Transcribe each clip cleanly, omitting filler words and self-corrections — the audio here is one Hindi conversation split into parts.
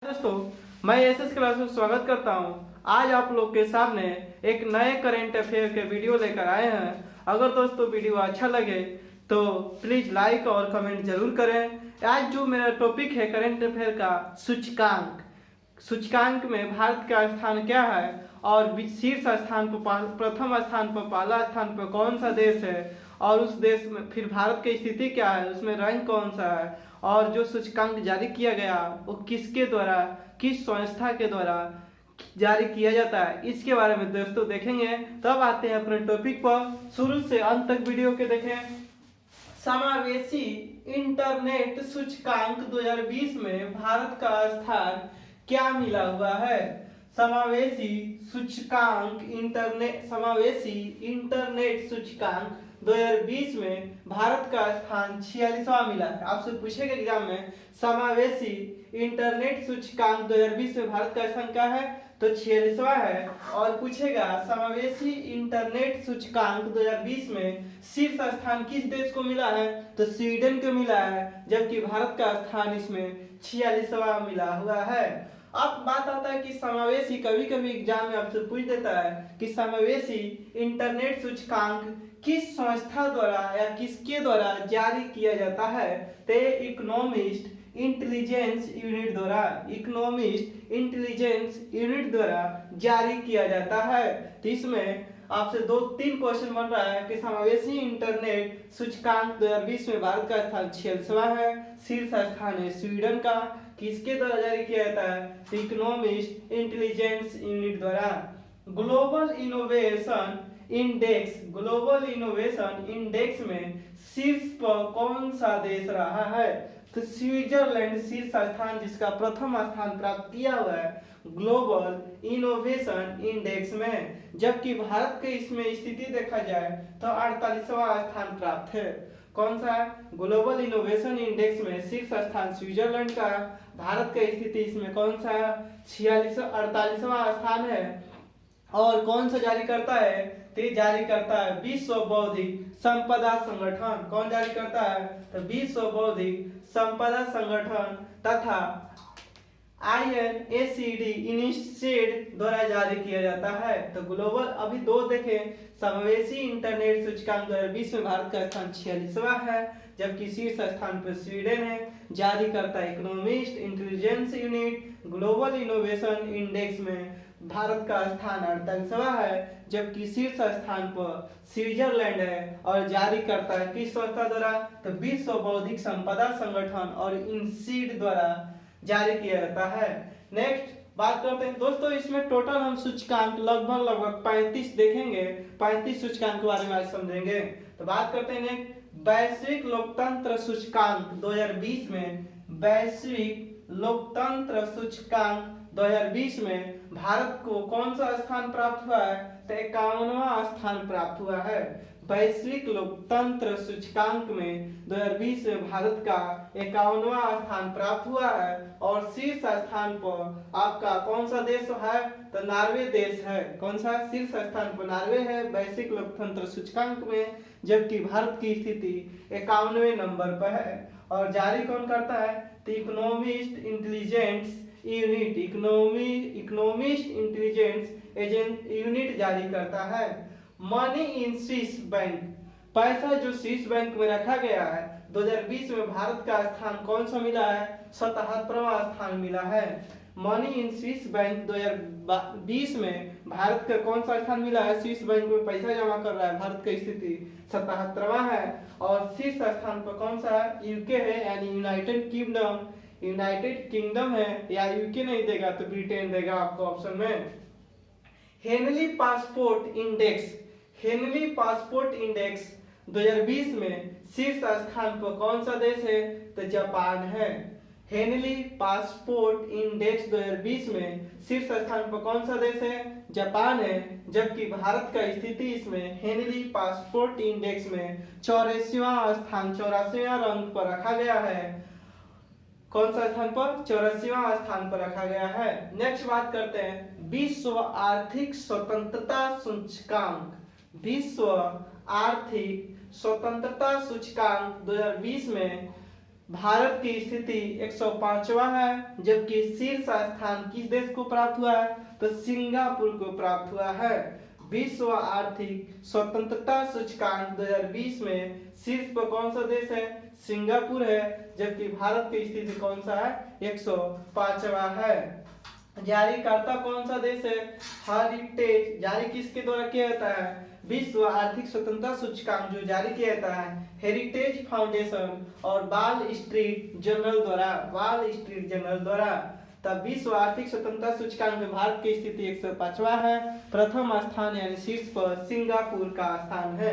दोस्तों, मैं एसएस क्लास में स्वागत करता हूं। आज आप लोग के सामने एक नए करंट अफेयर के वीडियो लेकर आए हैं। अगर दोस्तों वीडियो अच्छा लगे तो प्लीज लाइक और कमेंट जरूर करें। आज जो मेरा टॉपिक है करंट अफेयर का सूचकांक। सूचकांक में भारत का स्थान क्या है और शीर्ष स्थान पर प्रथम स्थान पर पहला स्थान पर कौन सा देश है और उस देश में फिर भारत की स्थिति क्या है, उसमें रैंक कौन सा है और जो सूचकांक जारी किया गया वो किसके द्वारा, किस संस्था के द्वारा जारी किया जाता है, इसके बारे में दोस्तों देखेंगे। तब आते हैं अपने टॉपिक पर। शुरू से अंत तक वीडियो के देखें। समावेशी इंटरनेट सूचकांक 2020 में भारत का स्थान क्या मिला हुआ है? समावेशी इंटरनेट सूचकांक 2020 में भारत का स्थान 46वां मिला है। आपसे पूछेगा एग्जाम में समावेशी इंटरनेट सूचकांक 2020 में भारत का स्थान क्या है, तो 46वां है। और पूछेगा समावेशी इंटरनेट सूचकांक 2020 में शीर्ष स्थान किस देश को मिला है, तो स्वीडन को मिला है, जबकि भारत का स्थान इसमें 46वां मिला हुआ है। अब बात आता है कि समावेशी, कभी कभी एग्जाम में आपसे पूछ देता है कि समावेशी इंटरनेट सूचकांक किस संस्था द्वारा या किसके द्वारा जारी किया जाता है, तो इकोनॉमिस्ट इंटेलिजेंस यूनिट द्वारा जारी किया जाता है। तो इसमें आपसे 2-3 क्वेश्चन बन रहा है कि समावेशी इंटरनेट सूचकांक 2020 में भारत का स्थान 46वां है, शीर्ष स्थान है स्वीडन का, किसके द्वारा जारी किया जाता है, तो इकोनॉमिस्ट इंटेलिजेंस यूनिट द्वारा। ग्लोबल इनोवेशन इंडेक्स में शीर्ष पर कौन सा देश रहा है, तो स्विट्जरलैंड शीर्ष स्थान, जिसका प्रथम स्थान प्राप्त किया हुआ है ग्लोबल इनोवेशन इंडेक्स में। जबकि भारत के इसमें स्थिति देखा जाए तो 48वां स्थान प्राप्त है। कौन सा है? ग्लोबल इनोवेशन इंडेक्स में शीर्ष स्थान स्विट्जरलैंड का, भारत का स्थिति इसमें कौन सा है, 48वां स्थान है। और कौन सा जारी करता है, तो जारी करता है विश्व बौद्धिक संपदा संगठन। कौन जारी करता है, तो विश्व बौद्धिक संपदा संगठन तथा INACD इनिशिएट द्वारा जारी किया जाता है। तो ग्लोबल, अभी दो देखें, समावेशी इंटरनेट सूचकांक 2020 में भारत का स्थान 46वां है, जबकि शीर्ष स्थान पर स्वीडन है। जारी करता है economist intelligence unit. Global innovation index में भारत का स्थान 48वां है, जबकि शीर्ष स्थान पर स्विट्जरलैंड है। और जारी करता है किस संस्था द्वारा, तो विश्व बौद्धिक संपदा संगठन और इनसीड द्वारा जारी किया जाता है। नेक्स्ट बात करते हैं दोस्तों, इसमें टोटल हम सूचकांक लगभग 35 देखेंगे। 35 सूचकांक के बारे में आज समझेंगे। तो बात करते हैं नेक्स्ट, वैश्विक लोकतंत्र सूचकांक 2020 में, वैश्विक लोकतंत्र सूचकांक 2020 में भारत को कौन सा स्थान प्राप्त हुआ है, तो 51वां स्थान प्राप्त हुआ है। वैश्विक लोकतंत्र सूचकांक में 2020 में भारत का 51वां स्थान प्राप्त हुआ है। और शीर्ष स्थान पर आपका कौन सा देश है, तो नॉर्वे देश है। कौन सा? शीर्ष स्थान पर नॉर्वे है वैश्विक लोकतंत्र सूचकांक में, जबकि भारत की स्थिति 51वें नंबर पर है। और जारी कौन करता है, तो इकोनॉमिस्ट इंटेलिजेंस यूनिट जारी करता है। मनी इन स्विस बैंक, पैसा जो स्विस बैंक में रखा गया है, 2020 में भारत का स्थान कौन सा मिला है, 77वां स्थान मिला है। मनी इन स्विस बैंक 2020 में भारत का कौन सा स्थान मिला है, स्विस बैंक में पैसा जमा कर रहा है, भारत की स्थिति 77वां है। और शीर्ष स्थान पर कौन सा है, यूके है, यानी यूनाइटेड किंगडम है, या यूके नहीं देगा तो ब्रिटेन देगा आपको ऑप्शन में। हेनली पासपोर्ट इंडेक्स 2020 में शीर्ष स्थान पर कौन सा देश है, तो जापान है। हेनली पासपोर्ट इंडेक्स 2020 में शीर्ष स्थान पर कौन सा देश है, जापान है, जबकि भारत का स्थिति इसमें हेनली पासपोर्ट इंडेक्स में 84वां रैंक पर रखा गया है। कौन सा स्थान पर, 84वां स्थान पर रखा गया है। नेक्स्ट बात करते हैं विश्व आर्थिक स्वतंत्रता सूचकांक। विश्व आर्थिक स्वतंत्रता सूचकांक 2020 में भारत की स्थिति 105वां है, जबकि शीर्ष स्थान किस देश को प्राप्त हुआ है? तो सिंगापुर को प्राप्त हुआ है। विश्व आर्थिक स्वतंत्रता सूचकांक 2020 में शीर्ष पर कौन सा देश है? सिंगापुर है, जबकि भारत की स्थिति कौन सा है? 105वां है। जारीकर्ता कौन सा देश है? हेरिटेज। जारी किसके द्वारा किया जाता है? विश्व आर्थिक स्वतंत्रता सूचकांक जो जारी किया जाता है हेरिटेज फाउंडेशन और वॉल स्ट्रीट जर्नल द्वारा। तब विश्व आर्थिक स्वतंत्रता सूचकांक में भारत की स्थिति 105वां है। प्रथम स्थान यानी शीर्ष पर सिंगापुर का स्थान है।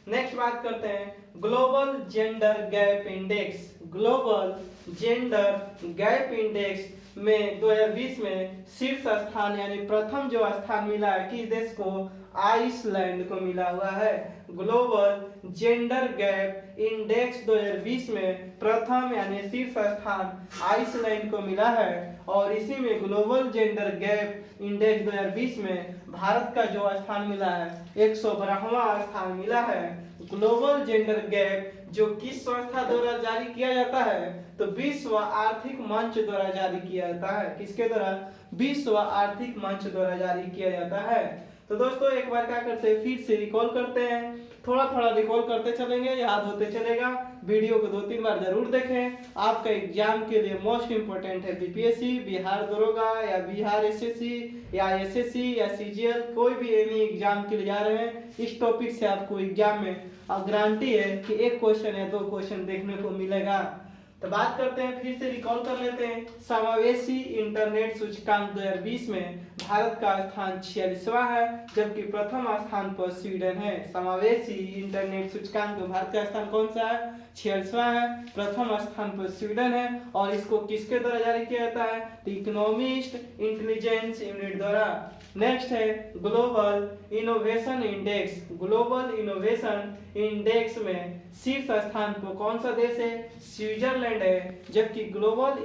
नेक्स्ट बात करते हैं global gender gap index. Global gender gap index में 2020 में शीर्ष स्थान यानी प्रथम जो स्थान मिला है किस देश को? आइसलैंड को मिला हुआ है। ग्लोबल जेंडर गैप इंडेक्स 2020 में प्रथम यानी शीर्ष स्थान आइसलैंड को मिला है और इसी में ग्लोबल जेंडर गैप इंडेक्स 2020 में भारत का जो स्थान मिला है 112वां स्थान मिला है। ग्लोबल जेंडर गैप जो किस संस्था द्वारा जारी किया जाता है? तो विश्व आर्थिक मंच द्वारा जारी किया जाता है। किसके द्वारा? विश्व आर्थिक मंच द्वारा जारी किया जाता है। तो दोस्तों एक बार क्या करते हैं, फिर से रिकॉल करते हैं, थोड़ा थोड़ा रिकॉल करते चलेंगे, याद होते चलेगा। वीडियो को 2-3 बार जरूर देखें। आपका एग्जाम के लिए मोस्ट इंपोर्टेंट है बीपीएससी, बिहार दरोगा या बिहार एसएससी या एसएससी या सीजीएल, कोई भी एनी एग्जाम के लिए जा रहे हैं, इस टॉपिक से आपको एग्जाम में गारंटी है कि 1 क्वेश्चन या 2 क्वेश्चन देखने को मिलेगा। तो बात करते हैं, फिर से रिकॉल कर लेते हैं। समावेशी इंटरनेट सूचकांक 2020 में भारत का स्थान 46वां है, जबकि प्रथम स्थान पर स्वीडन है। समावेशी इंटरनेट सूचकांक में भारत का स्थान कौन सा है? 46वां है। प्रथम स्थान पर स्वीडन है और इसको किसके द्वारा जारी किया जाता है? तो इकोनॉमिस्ट इंटेलिजेंस यूनिट द्वारा। नेक्स्ट है global innovation index. Global innovation index में शीर्ष स्थान पर कौन सा देश है? स्विट्जरलैंड है, जबकि ग्लोबल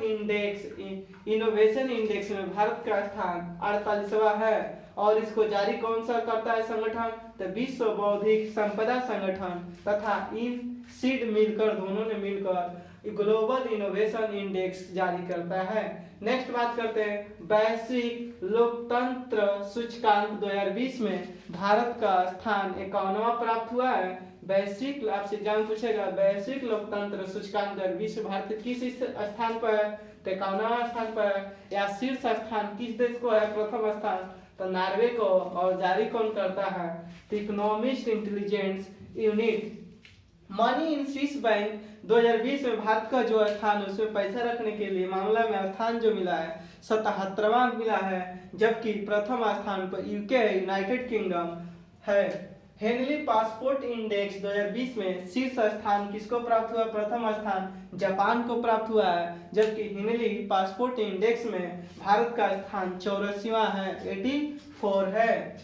इनोवेशन इंडेक्स में भारत का स्थान 48वां है और इसको जारी कौन सा करता है संगठन? तो विश्व बौद्धिक संपदा संगठन तथा सीड मिलकर, दोनों ने मिलकर ग्लोबल इनोवेशन इंडेक्स जारी करता है। नेक्स्ट बात करते हैं वैश्विक लोकतंत्र सूचकांक 2020 में भारत का स्थान 51वां प्राप्त हुआ है। वैश्विक, आपसे एग्जाम पूछेगा, वैश्विक लोकतंत्र सूचकांक 2020 में भारत किस स्थान पर है? तो 51वां स्थान पर है। या शीर्ष स्थान किस देश को है? प्रथम स्थान तो नॉर्वे को, और जारी कौन करता है? तो economist intelligence unit. Money in Swiss bank 2020 में भारत का जो स्थान है उसमें पैसा रखने के लिए मामला में स्थान जो मिला है 77वां मिला है, जबकि प्रथम स्थान पर यूके है, यूनाइटेड किंगडम है। हेनली पासपोर्ट इंडेक्स 2020 में शीर्ष स्थान किसको प्राप्त हुआ? प्रथम स्थान जापान को प्राप्त हुआ है, जबकि हेनली पासपोर्ट इंडेक्स में भारत का स्थान 84वां है, 84 है।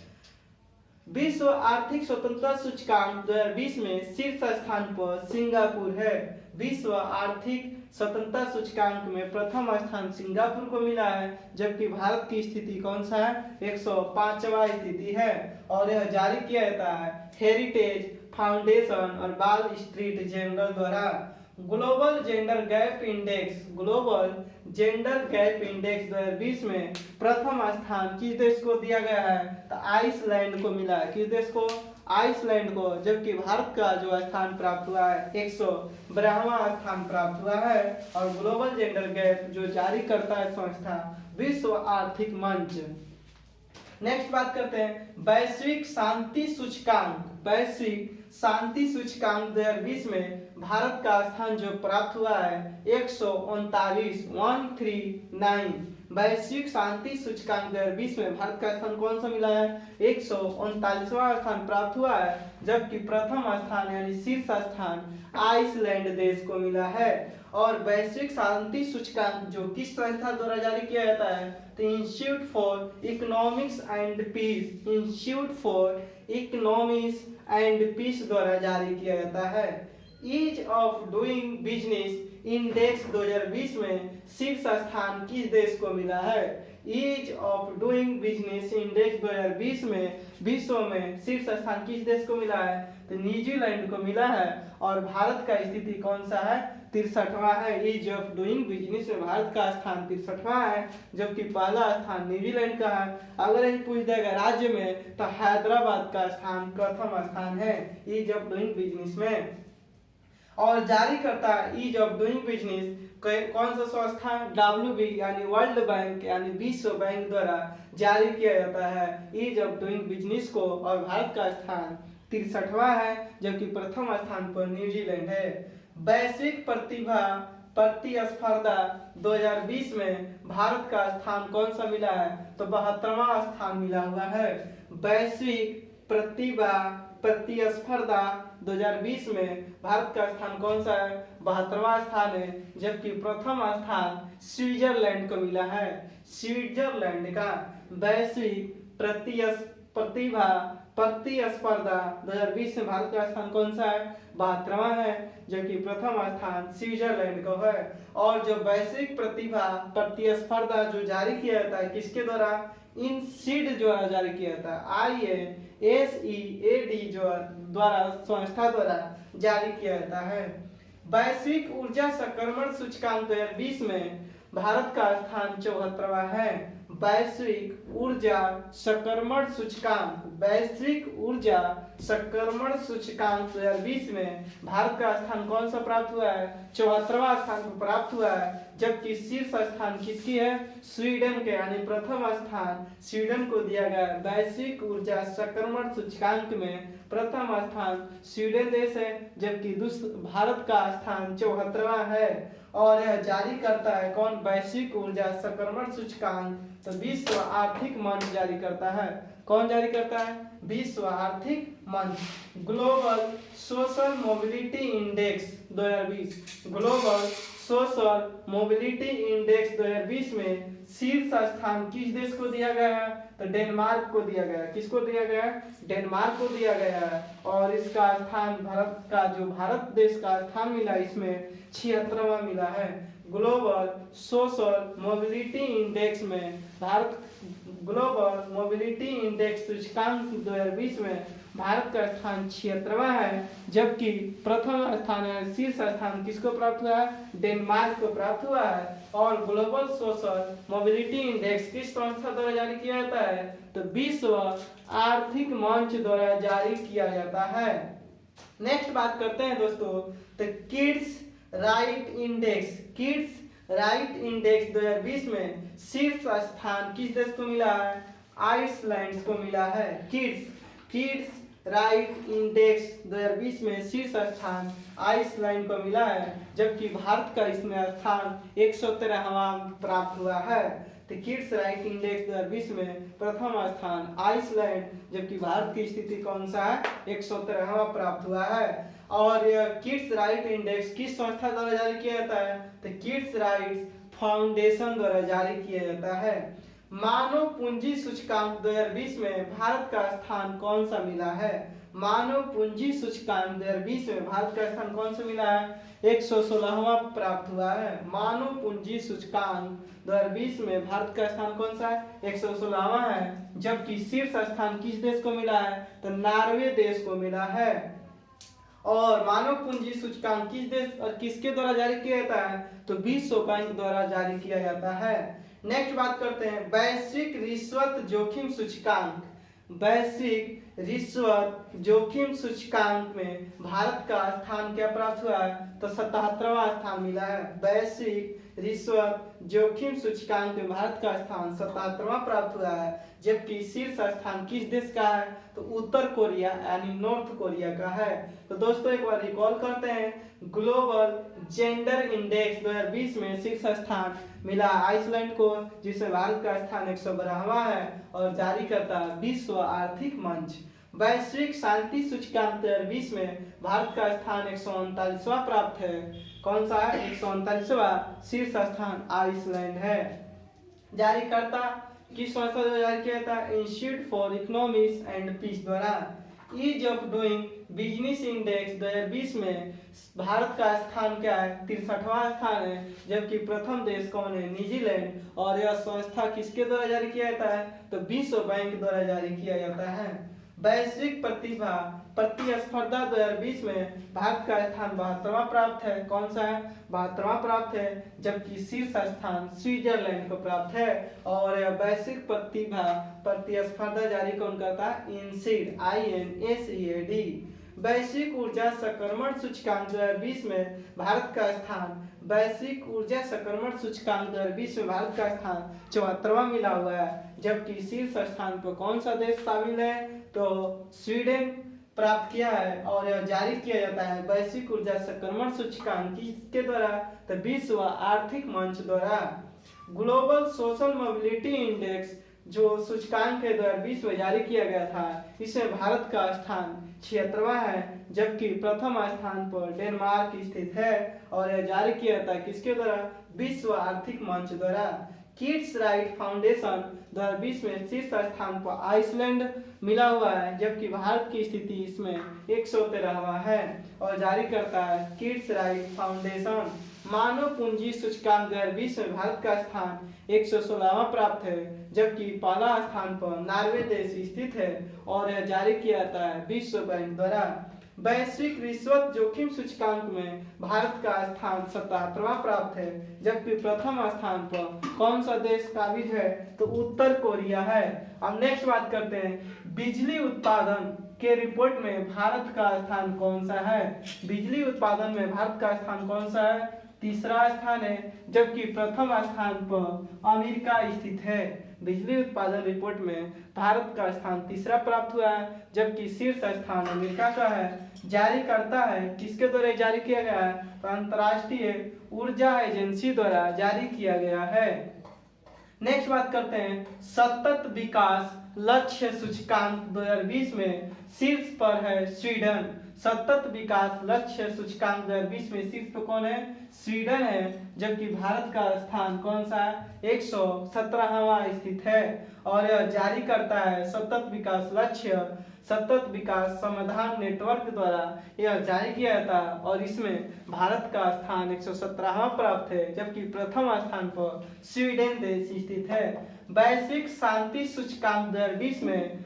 विश्व आर्थिक स्वतंत्रता सूचकांक 2020 में शीर्ष स्थान पर सिंगापुर है। विश्व आर्थिक स्वतंत्रता सूचकांक में प्रथम स्थान सिंगापुर को मिला है, जबकि भारत की स्थिति कौन सा है? 105वां स्थिति है और यह जारी किया जाता है हेरिटेज फाउंडेशन और वॉल स्ट्रीट जर्नल द्वारा। Global gender gap index, global gender gap index 2020 में प्रथम स्थान किस देश को दिया गया है? तो आइसलैंड को मिला है। किस देश को? आइसलैंड को, जबकि भारत का जो स्थान प्राप्त हुआ है 112वां स्थान प्राप्त हुआ है। और ग्लोबल जेंडर गैप जो जारी करता है संस्था विश्व आर्थिक मंच। नेक्स्ट बात करते हैं वैश्विक शांति सूचकांक। वैश्विक शांति सूचकांक 2020 में भारत का स्थान जो प्राप्त हुआ है 139 वैश्विक शांति सूचकांक 2020 में भारत का स्थान कौन सा मिला है? 139वां स्थान प्राप्त हुआ है, जबकि प्रथम स्थान यानी शीर्ष स्थान आइसलैंड देश को मिला है। और वैश्विक शांति सूचकांक जो किस संस्था द्वारा जारी किया जाता है? तो institute for economics and Peace, Institute for economics and piece द्वारा जारी किया जाता है। Ease of doing business index 2020 में शीर्ष स्थान किस देश को मिला है? Ease of doing business index 2020 में विश्व में शीर्ष स्थान किस देश को मिला है? तो न्यूजीलैंड को मिला है। और भारत का स्थिति कौन सा है? 63वां है। ईज ऑफ डूइंग बिजनेस में भारत का स्थान 63वां है, जबकि पहला स्थान न्यूजीलैंड का है। अगर यही पूछ देगा राज्य में तो हैदराबाद का स्थान प्रथम स्थान है ईज ऑफ डूइंग बिजनेस में। और जारी करता है ईज ऑफ डूइंग बिजनेस कौन सा संस्था WB यानी वर्ल्ड बैंक यानी विश्व बैंक द्वारा जारी किया जाता है ईज ऑफ डूइंग बिजनेस को। और भारत का स्थान 63वां है, जबकि प्रथम स्थान पर न्यूजीलैंड है। वैश्विक प्रतिभा प्रतिस्पर्धा 2020 में भारत का स्थान कौन सा मिला है, तो 72वां स्थान मिला हुआ है। वैश्विक प्रतिभा प्रतिस्पर्धा 2020 में भारत का स्थान कौन सा है, 72वां स्थान है, जबकि प्रथम स्थान स्विट्जरलैंड को मिला है। स्विट्जरलैंड का वैश्विक प्रतिभा प्रतिस्पर्धा 2020 में भारत का स्थान कौन सा है, 72वां है, जबकि प्रथम स्थान स्विट्जरलैंड को है। और जो वैश्विक प्रतिभा प्रतिस्पर्धा जो जारी किया जाता है किसके द्वारा, इन सीड द्वारा जारी किया जाता है, IASEAD जो द्वारा संस्था द्वारा जारी किया जाता है। वैश्विक ऊर्जा संक्रमण सूचकांक 2020 में भारत का स्थान 74वां है। वैश्विक ऊर्जा संक्रमण सूचकांक वैश्विक ऊर्जा संक्रमण सूचकांक 2020 में भारत का स्थान कौन सा प्राप्त हुआ है, 74वां स्थान को प्राप्त हुआ है, जबकि शीर्ष स्थान किसकी है, स्वीडन के, यानी प्रथम स्थान स्वीडन को दिया गया है। वैश्विक ऊर्जा संक्रमण सूचकांक में प्रथम स्थान स्वीडन देश है, जबकि भारत का स्थान 74वां है। और यह जारी करता है कौन, वैश्विक ऊर्जा संक्रमण सूचकांक तो विश्व आर्थिक मंच जारी करता है। कौन जारी करता है, विश्व आर्थिक मंच। Global social mobility index 2020 global social mobility index 2020 में शीर्ष स्थान किस देश को दिया गया है, तो डेनमार्क को दिया गया है। किसको दिया गया है, डेनमार्क को दिया गया है। और इसका स्थान भारत का जो भारत देश का स्थान मिला इसमें 76वां मिला है। ग्लोबल सोशल मोबिलिटी इंडेक्स में भारत ग्लोबल मोबिलिटी इंडेक्स सूचकांक 2020 में भारत का स्थान 76वां है, जबकि प्रथम स्थान है शीर्ष स्थान किसको प्राप्त हुआ है, डेनमार्क को प्राप्त हुआ है। और ग्लोबल सोशल मोबिलिटी इंडेक्स किस संस्था द्वारा जारी किया जाता है, तो विश्व आर्थिक मंच द्वारा जारी किया जाता है। नेक्स्ट बात करते हैं दोस्तों, तो किड्स राइट इंडेक्स 2020 में शीर्ष स्थान किस देश को मिला है, आइसलैंड को मिला है। किड्स राइट इंडेक्स 2020 में शीर्ष स्थान आइसलैंड को मिला है, जबकि भारत का इसमें स्थान 113वां प्राप्त हुआ है। तो किड्स राइट इंडेक्स 2020 में प्रथम स्थान आइसलैंड, जबकि भारत की स्थिति कौन सा है, 113वां प्राप्त हुआ है। और किड्स राइट इंडेक्स किस संस्था द्वारा जारी किया जाता है, तो किड्स राइट्स फाउंडेशन द्वारा जारी किया जाता है। मानव पूंजी सूचकांक 2020 में भारत का स्थान कौन सा मिला है, मानव पूंजी सूचकांक 2020 में भारत का स्थान कौन सा मिला है, 116वां प्राप्त हुआ है। मानव पूंजी सूचकांक 2020 में भारत का स्थान कौन सा है, 116वां है, जबकि शीर्ष स्थान किस देश को मिला है, तो नॉर्वे देश को मिला है। और मानव पूंजी सूचकांक किस देश और किसके द्वारा जारी किया जाता है, तो विश्व बैंक द्वारा जारी किया जाता है। नेक्स्ट बात करते हैं वैश्विक रिश्वत जोखिम सूचकांक। वैश्विक रिश्वत जोखिम सूचकांक में भारत का स्थान क्या प्राप्त हुआ है, तो 77वां स्थान मिला है। वैश्विक रिश्वत जोखिम सूचकांक में भारत का स्थान 77वां प्राप्त हुआ है, जबकि शीर्ष स्थान किस देश का है, तो उत्तर कोरिया यानी नॉर्थ कोरिया का है। तो दोस्तों एक बार रिकॉल करते हैं, ग्लोबल जेंडर इंडेक्स 2020 में शीर्ष स्थान मिला आइसलैंड को, जिसमें भारत का स्थान 112वां है और जारी करता है विश्व आर्थिक मंच। वैश्विक शांति सूचकांक 2020 में भारत का स्थान 139वां प्राप्त है। कौन सा है, 139वां, शीर्ष स्थान आइसलैंड है। जारी करता किस संस्था द्वारा जारी किया था, institute for economics and piece द्वारा। Ease of doing business index 2020 में भारत का स्थान क्या है, 63वां स्थान है, जबकि प्रथम देश कौन है, न्यूजीलैंड। और यह संस्था किसके द्वारा जारी किया जाता है, तो विश्व बैंक द्वारा जारी किया जाता है। वैश्विक प्रतिभा प्रतिस्पर्धा 2020 में भारत का स्थान 72वां प्राप्त है। कौन सा है? 72वां प्राप्त है, जबकि शीर्ष स्थान स्विट्जरलैंड को प्राप्त है। और वैश्विक प्रतिभा प्रतिस्पर्धा जारी कौन करता है? INSEAD INSEAD। वैश्विक ऊर्जा संक्रमण सूचकांक 2020 में भारत का स्थान वैश्विक ऊर्जा संक्रमण सूचकांक 2020 में भारत का स्थान 74वां मिला हुआ है, जबकि शीर्ष स्थान पर कौन सा देश शामिल है? तो स्वीडन प्राप्त किया है। और यह जारी किया जाता है वैश्विक ऊर्जा संक्रमण सूचकांक किसके द्वारा? तो विश्व आर्थिक मंच द्वारा। ग्लोबल सोशल मोबिलिटी इंडेक्स जो सूचकांक है 2020 में जारी किया गया था, इसमें भारत का स्थान 76वां है, जबकि प्रथम स्थान पर डेनमार्क स्थित है। और यह जारी किया जाता है किसके द्वारा? विश्व आर्थिक मंच द्वारा। किड्स राइट फाउंडेशन 2020 में शीर्ष स्थान पर आइसलैंड मिला हुआ है, जबकि भारत की स्थिति इसमें 113वां है। और जारी करता है किड्स राइट फाउंडेशन। मानव पूंजी सूचकांक 2020 में भारत का स्थान 116वां प्राप्त है, जबकि पहला स्थान पर नॉर्वे देश स्थित है। और यह जारी किया जाता है विश्व बैंक द्वारा। वैश्विक रिश्वत जोखिम सूचकांक में भारत का स्थान 77वां प्राप्त है, जबकि प्रथम स्थान पर कौन सा देश काबिज है? तो उत्तर कोरिया है। अब नेक्स्ट बात करते हैं बिजली उत्पादन के रिपोर्ट में भारत का स्थान कौन सा है? बिजली उत्पादन में भारत का स्थान कौन सा है? तीसरा स्थान है, जबकि प्रथम स्थान पर अमेरिका स्थित है। बिजली उत्पादन रिपोर्ट में भारत का स्थान तीसरा प्राप्त हुआ है, जबकि शीर्ष स्थान अमेरिका का है। जारी करता है किसके द्वारा जारी किया गया है? तो अंतर्राष्ट्रीय ऊर्जा एजेंसी द्वारा जारी किया गया है। नेक्स्ट बात करते हैं सतत विकास लक्ष्य सूचकांक 2020 में शीर्ष पर है स्वीडन। सतत विकास लक्ष्य सूचकांक 2020 में शीर्ष पर कौन है? स्वीडन है, जबकि भारत का स्थान कौन सा है? 117वां स्थित है। और यह जारी करता है सतत विकास लक्ष्य सतत विकास समाधान नेटवर्क द्वारा यह जारी किया जाता है। और इसमें भारत का स्थान 117वां प्राप्त है, जबकि प्रथम स्थान पर स्वीडन देश स्थित है। वैश्विक शांति सूचकांक 2020 में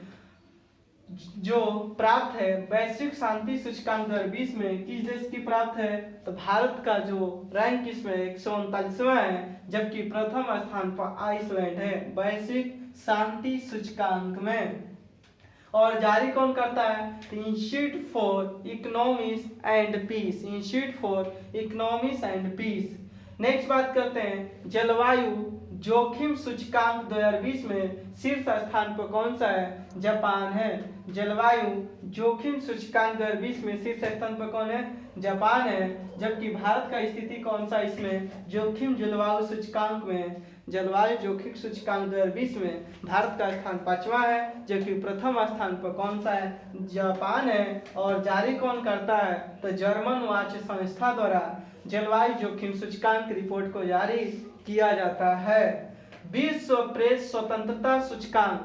जो प्राप्त है वैश्विक शांति सूचकांक 2020 में किस देश की प्राप्त है? तो भारत का जो रैंक इसमें 139वां है, जबकि प्रथम स्थान पर आइसलैंड है वैश्विक शांति सूचकांक में। और जारी कौन करता है? Institute for economics and Peace. Institute for economics and Peace. Next बात करते हैं जलवायु जोखिम सूचकांक 2020 में शीर्ष स्थान पर कौन सा है? जापान है। जलवायु जोखिम सूचकांक 2020 में शीर्ष स्थान पर कौन है? जापान है, जबकि भारत का स्थिति कौन सा इसमें जोखिम जलवायु सूचकांक में? जलवायु जोखिम सूचकांक 2020 में भारत का स्थान 5वां है, जबकि प्रथम स्थान पर कौन सा है? जापान है। और जारी कौन करता है? तो जर्मन वाच संस्था द्वारा जलवायु जोखिम सूचकांक रिपोर्ट को जारी किया जाता है। विश्व प्रेस स्वतंत्रता सूचकांक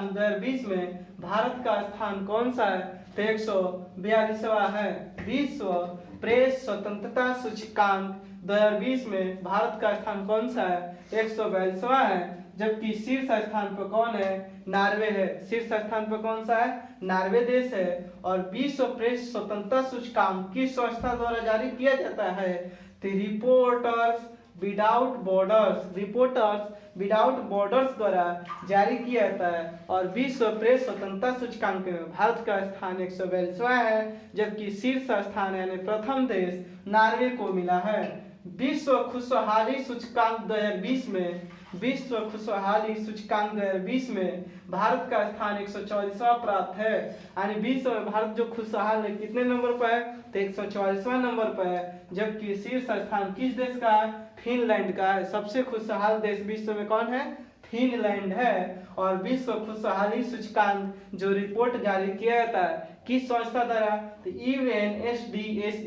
2020 में भारत का स्थान कौन सा है? तो 142वां है। विश्व प्रेस स्वतंत्रता सूचकांक 2020 में भारत का स्थान कौन सा है? 142वां है, जबकि शीर्ष स्थान पर कौन है? नॉर्वे है। शीर्ष स्थान पर कौन सा है? नॉर्वे देश है। और विश्व प्रेस स्वतंत्रता सूचकांक किस संस्था द्वारा जारी किया जाता है? रिपोर्टर्स विदाउट बॉर्डर्स द्वारा जारी किया जाता है। और विश्व प्रेस स्वतंत्रता सूचकांक में भारत का स्थान 142वां है, जबकि शीर्ष स्थान यानी प्रथम देश नॉर्वे को मिला है। विश्व खुशहाली सूचकांक 2020 में भारत का स्थान 144वां प्राप्त है। यानी विश्व में भारत जो खुशहाल है कितने नंबर पर है? तो 144वां नंबर पर है, जबकि शीर्ष स्थान किस देश का है? फिनलैंड का है। सबसे खुशहाल देश विश्व में कौन है? फिनलैंड है। और विश्व खुशहाली सूचकांक जो रिपोर्ट जारी किया जाता है किस संस्था द्वारा? तो यूएनएसडीएस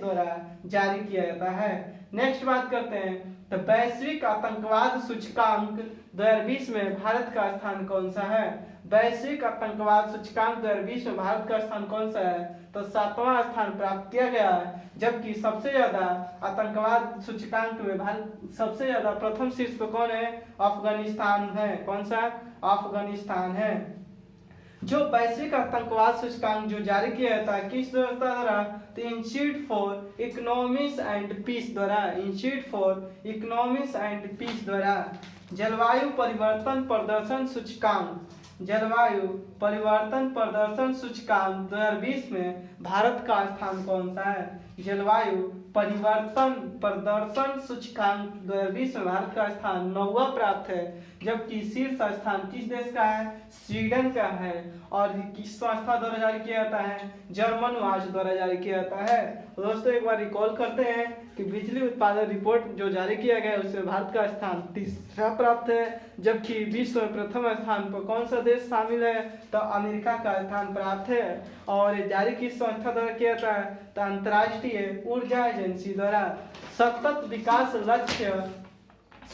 द्वारा जारी किया जाता है। नेक्स्ट बात करते हैं तो वैश्विक आतंकवाद सूचकांक 2020 में भारत का स्थान कौन सा है। वैश्विक आतंकवाद सूचकांक 2020 में भारत का स्थान कौन सा है, तो 7वां स्थान प्राप्त किया गया है। जबकि सबसे ज्यादा आतंकवाद सूचकांक में भारत सबसे ज्यादा प्रथम शीर्ष पर कौन है, अफगानिस्तान है। कौन सा, अफगानिस्तान है। जो वैश्विक आतंकवाद सूचकांक जो जारी किया जाता है किस द्वारा, तो institute for economics and piece द्वारा, institute for economics and piece द्वारा। जलवायु परिवर्तन प्रदर्शन सूचकांक, जलवायु परिवर्तन प्रदर्शन सूचकांक 2020 में भारत का स्थान कौन सा है। जलवायु परिवर्तन प्रदर्शन सूचकांक 2020 में भारत का स्थान 9वां प्राप्त है। जबकि शीर्ष स्थान किस देश का है, स्वीडन का है। और किस संस्था द्वारा जारी किया जाता है, जर्मन वाच द्वारा जारी किया जाता है। दोस्तों एक बार रिकॉल करते हैं कि बिजली उत्पादन रिपोर्ट जो जारी किया गया है उसमें भारत का स्थान 3रा प्राप्त है। जबकि विश्व में प्रथम स्थान पर कौन सा देश शामिल है, तो अमेरिका का स्थान प्राप्त है। और जारी किस संस्था द्वारा किया जाता है, तो अंतर्राष्ट्रीय ऊर्जा एजेंसी द्वारा। सतत विकास लक्ष्य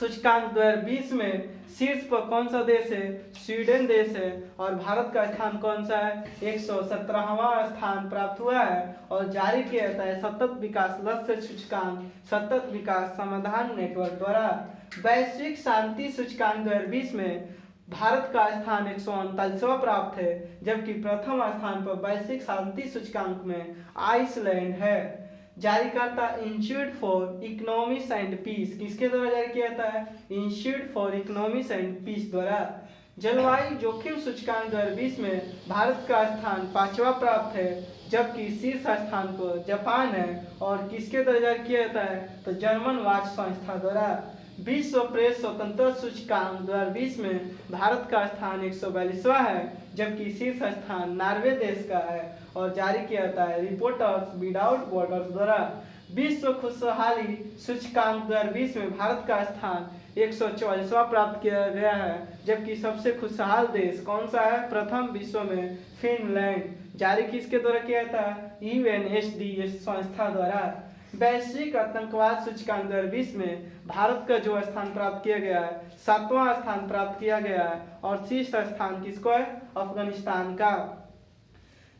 सूचकांक 2020 में शीर्ष पर कौन सा देश है, स्वीडन देश है। और भारत का स्थान कौन सा है, 117वां स्थान प्राप्त हुआ है। और जारी किया जाता है सतत विकास लक्ष्य सूचकांक सतत विकास समाधान नेटवर्क द्वारा। वैश्विक शांति सूचकांक 2020 में भारत का स्थान 139वां प्राप्त है। जबकि प्रथम स्थान पर वैश्विक शांति सूचकांक में आइसलैंड है। जारीकर्ता Institute for economics and Peace, किसके द्वारा जारी किया जाता है, Institute for economics and piece द्वारा। जलवायु जोखिम सूचकांक 2020 में भारत का स्थान 5वां प्राप्त है। जबकि शीर्ष स्थान पर जापान है। और किसके द्वारा जारी किया जाता है, तो जर्मन वाच संस्था द्वारा। विश्व प्रेस स्वतंत्रता सूचकांक 2020 में भारत का स्थान 142वां है। जबकि शीर्ष स्थान नॉर्वे देश का है। और जारी किया जाता है रिपोर्टर्स विदाउट बॉर्डर्स द्वारा। विश्व खुशहाली सूचकांक 2020 में भारत का स्थान 144वां प्राप्त किया गया है। जबकि सबसे खुशहाल देश कौन सा है, प्रथम विश्व में फिनलैंड। जारी किसके द्वारा किया जाता है, UNSDS संस्था द्वारा। वैश्विक आतंकवाद सूचकांक 2020 में भारत का जो स्थान प्राप्त किया गया है 7वां स्थान प्राप्त किया गया है। और शीर्ष स्थान किसको है, अफगानिस्तान का।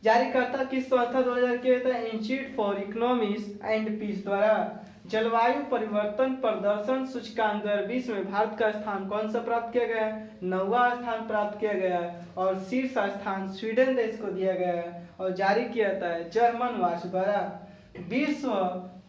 जारीकर्ता किस संस्था द्वारा जारी किया जाता है, Institute for economics and piece द्वारा। जलवायु परिवर्तन प्रदर्शन सूचकांक 2020 में भारत का स्थान कौन सा प्राप्त किया गया है, 9वां स्थान प्राप्त किया गया है। और शीर्ष स्थान स्वीडन देश को दिया गया है। और जारी किया जाता है जर्मन वाच द्वारा। विश्व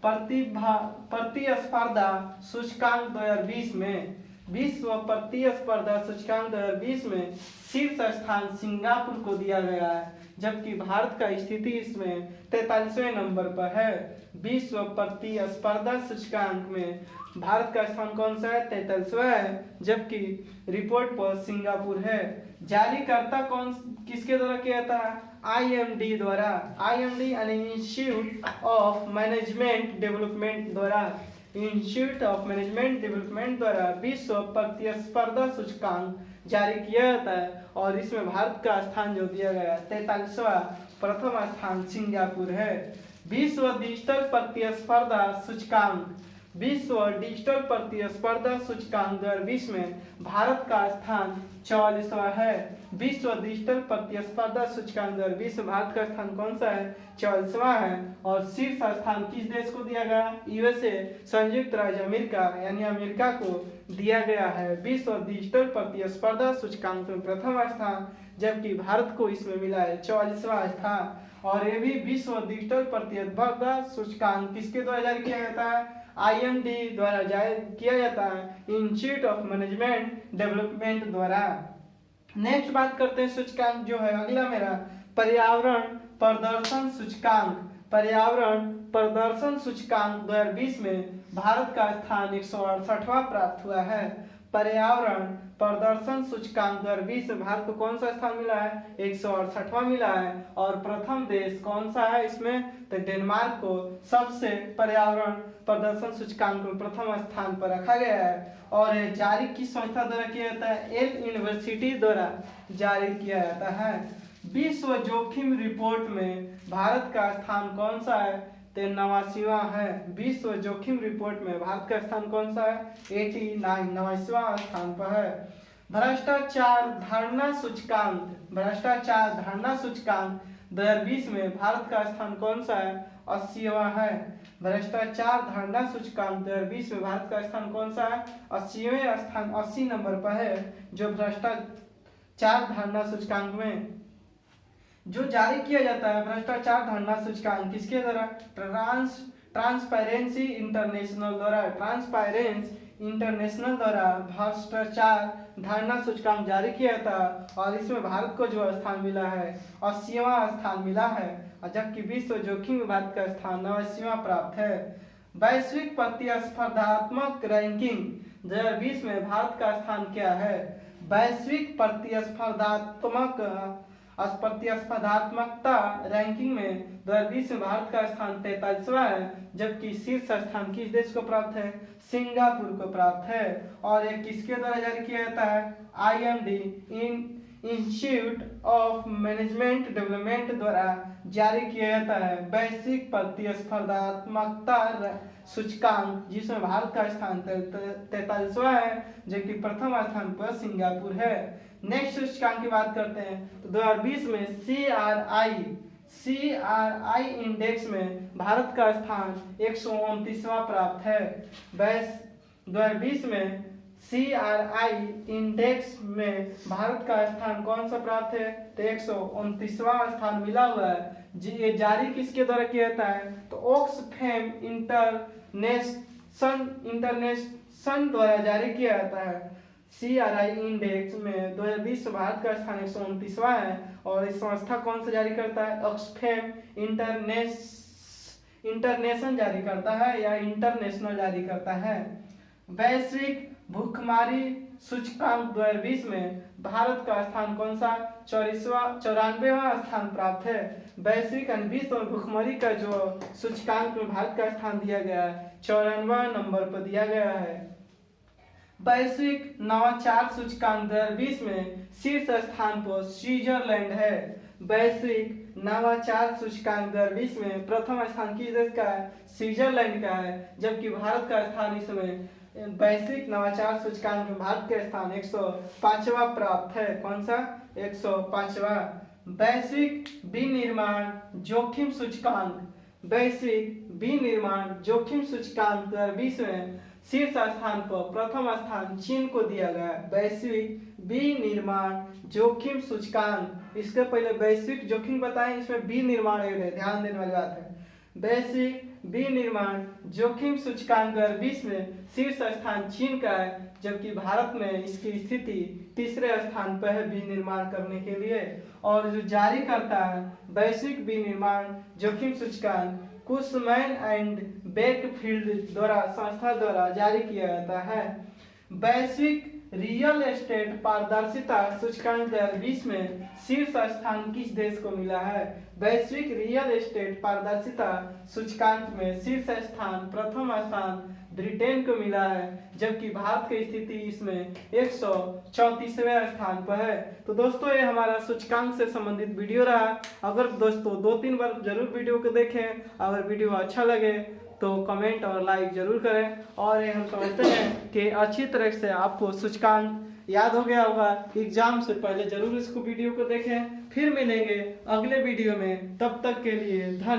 प्रतिस्पर्धा सूचकांक 2020 में, विश्व प्रतिस्पर्धा सूचकांक 2020 में शीर्ष स्थान सिंगापुर को दिया गया है। जबकि भारत का स्थिति इसमें 43वें नंबर पर है। विश्व प्रतिस्पर्धा सूचकांक में भारत का स्थान कौन सा है, 43वां है। जबकि रिपोर्ट पर सिंगापुर है। जारीकर्ता कौन किसके द्वारा किया जाता है, IMD द्वारा। IMD यानी इंस्टीट्यूट ऑफ मैनेजमेंट डेवलपमेंट द्वारा। इंस्टीट्यूट ऑफ मैनेजमेंट डेवलपमेंट द्वारा विश्व प्रतिस्पर्धा सूचकांक जारी किया जाता है। और इसमें भारत का स्थान जो दिया गया है 43वां, प्रथम स्थान सिंगापुर है। विश्व डिजिटल प्रतिस्पर्धा सूचकांक, विश्व डिजिटल प्रतिस्पर्धा सूचकांक 2020 में भारत का स्थान 44वां है। विश्व डिजिटल प्रतिस्पर्धा सूचकांक 2020 में भारत का स्थान कौन सा है, 44वां है। और शीर्ष स्थान किस देश को दिया गया, USA संयुक्त राज्य अमेरिका यानी अमेरिका को दिया गया है। विश्व डिजिटल प्रतिस्पर्धा सूचकांक में प्रथम स्थान, जबकि भारत को इसमें मिला है 44वां स्थान। और ये भी विश्व डिजिटल प्रतिस्पर्धा सूचकांक किसके द्वारा जारी किया जाता है, IMD द्वारा जारी किया जाता है, इंस्टीट्यूट ऑफ मैनेजमेंट डेवलपमेंट द्वारा। नेक्स्ट बात करते हैं सूचकांक जो है अगला मेरा, पर्यावरण प्रदर्शन सूचकांक। पर्यावरण प्रदर्शन सूचकांक 2020 में भारत का स्थान 168वां प्राप्त हुआ है। पर्यावरण प्रदर्शन सूचकांक 2020 में भारत को कौन सा स्थान मिला है, 168वां मिला है। और प्रथम देश कौन सा है इसमें, तो डेनमार्क को सबसे पर्यावरण प्रदर्शन सूचकांक में प्रथम स्थान पर रखा गया है। और जारी किस संस्था द्वारा किया जाता है, येल यूनिवर्सिटी द्वारा जारी किया जाता है। विश्व जोखिम रिपोर्ट में भारत का स्थान कौन सा है, तो 89वां है। विश्व जोखिम रिपोर्ट में भारत का स्थान कौन सा है? 89, 89वां स्थान पर है। भ्रष्टाचार धारणा सूचकांक 2020 में भारत का स्थान कौन सा है? 80वां है। भ्रष्टाचार धारणा सूचकांक 2020 में भारत का स्थान कौन सा है? 80वें स्थान, 80 नंबर पर है। जो भ्रष्टाचार धारणा सूचकांक में जो जारी किया जाता है, भ्रष्टाचार धारणा सूचकांक किसके द्वारा? ट्रांसपेरेंसी इंटरनेशनल द्वारा भ्रष्टाचार धारणा सूचकांक जारी किया था, और इसमें भारत को जो स्थान मिला है 80वां स्थान मिला है, जबकि विश्व जोखिम में भारत का स्थान 89वां प्राप्त है। वैश्विक प्रतिस्पर्धात्मक रैंकिंग 2020 में भारत का स्थान क्या है? वैश्विक प्रतिस्पर्धात्मकता रैंकिंग में 2020 में भारत का स्थान 43वां है, जबकि शीर्ष स्थान किस देश को प्राप्त है? सिंगापुर को प्राप्त है। और ये किसके द्वारा जारी किया जाता है? IMD institute of management development द्वारा जारी किया जाता है। वैश्विक प्रतिस्पर्धात्मकता सूचकांक जिसमें भारत का स्थान 43वां है, जबकि प्रथम स्थान पर सिंगापुर है। नेक्स्ट सूचकांक की बात करते हैं तो 2020 में CRI इंडेक्स में भारत का स्थान 129वां प्राप्त है। 2020 में CRI इंडेक्स में भारत का स्थान कौन सा प्राप्त है? तो 129वां स्थान मिला हुआ है। ये जारी किसके द्वारा किया जाता है? तो ऑक्सफैम इंटरनेशनल द्वारा जारी किया जाता है। CRI इंडेक्स में 2020 में भारत का स्थान 129वां है, और इस संस्था कौन सा जारी करता है? ऑक्सफैम इंटरनेशनल जारी करता है या इंटरनेशनल जारी करता है। वैश्विक भूखमरी सूचकांक 2020 में भारत का स्थान कौन सा? 94वां स्थान प्राप्त है। वैश्विक विश्व भूखमरी का जो सूचकांक में भारत का स्थान दिया गया है 94वां नंबर पर दिया गया है। वैश्विक नवाचार सूचकांक 2020 में शीर्ष स्थान पर स्विट्जरलैंड है। वैश्विक नवाचार सूचकांक 2020 में प्रथम स्थान किस देश का है? स्विट्जरलैंड का है, जबकि भारत का स्थान इसमें वैश्विक नवाचार सूचकांक में भारत का स्थान 105वां प्राप्त है। कौन सा? 105वां। वैश्विक विनिर्माण जोखिम सूचकांक 2020 में शीर्ष स्थान पर प्रथम स्थान चीन को दिया गया। वैश्विक विनिर्माण जोखिम सूचकांक, इसके पहले वैश्विक जोखिम बताएं, इसमें विनिर्माण ऐड है, ध्यान देने वाली बात है। वैश्विक विनिर्माण जोखिम सूचकांक 2020 में शीर्ष स्थान चीन का है, जबकि भारत में इसकी स्थिति तीसरे स्थान पर है विनिर्माण करने के लिए। और जो जारी करता है वैश्विक विनिर्माण जोखिम सूचकांक कुशमैन एंड बेकफील्ड द्वारा संस्था द्वारा जारी किया जाता है। वैश्विक रियल एस्टेट पारदर्शिता सूचकांक 2020 में शीर्ष स्थान किस देश को मिला है? वैश्विक रियल एस्टेट पारदर्शिता सूचकांक में शीर्ष स्थान प्रथम स्थान ब्रिटेन को मिला है, जबकि भारत की स्थिति इसमें 134वें स्थान पर है। तो दोस्तों ये हमारा सूचकांक से संबंधित वीडियो रहा। अगर दोस्तों 2-3 बार जरूर वीडियो को देखें, अगर वीडियो अच्छा लगे तो कमेंट और लाइक जरूर करें। और ये हम समझते हैं कि अच्छी तरह से आपको सूचकांक याद हो गया होगा। एग्जाम से पहले जरूर इसको वीडियो को देखें। फिर मिलेंगे अगले वीडियो में, तब तक के लिए धन्यवाद।